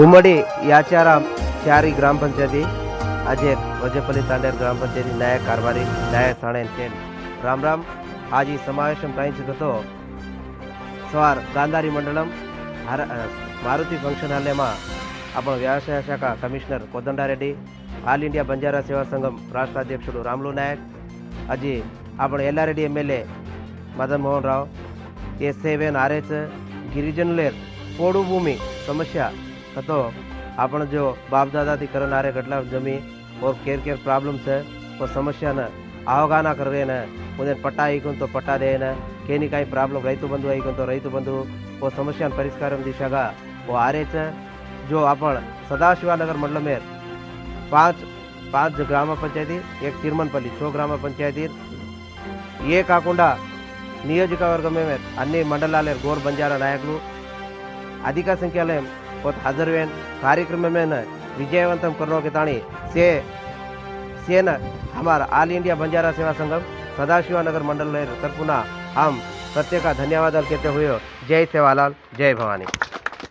उमडी याचाराम चारी ग्राम पंचायती आज वजेपल्ली तांडेर ग्राम पंचायती न्याय कारभारी न्याय साणेन चेन राम राम आज ई समावेशम प्रांचित सवार गांधारी मंडलम मारुति फंक्शन हॉल में आपण व्यवसाय शाखा commissioner Kodanda Reddy all India Banjara Seva Sangham राष्ट्र अध्यक्ष रामलू नायक अजी आपण Yellareddy MLA Madan Mohan Rao SAN RH गिरिजनुलेर पोडू भूमि समस्या तो आपण जो बाप दादा थी करन आरे गटला जमी और केर केर प्रॉब्लम है वो समस्या न अवगाहना कर रहे न उन्हें पट्टा आईकुन तो पट्टा दे न केनी काई प्रॉब्लम रैतु बंधु आईकुन तो रैतु बंधु वो समस्या परिष्कार दिशागा वो आरे जो आपण सदाशिवानगर मंडल में पांच ग्राम पंचायती एक तिरुमनपल्ली 6 ग्राम पंचायती ये काकुंडा नियोजकवर्ग में अन्नी मंडलाले गोर बंजारा नायकुलु अधिक संख्या हाजर कार्यक्रम में विजयवंतम करने के ताणी से हमारा ऑल इंडिया बंजारा सेवा संघम सदाशिवानगर मंडल तरफुना हम प्रत्येक धन्यवाद कहते हुए जय सेवालाल जय भवानी।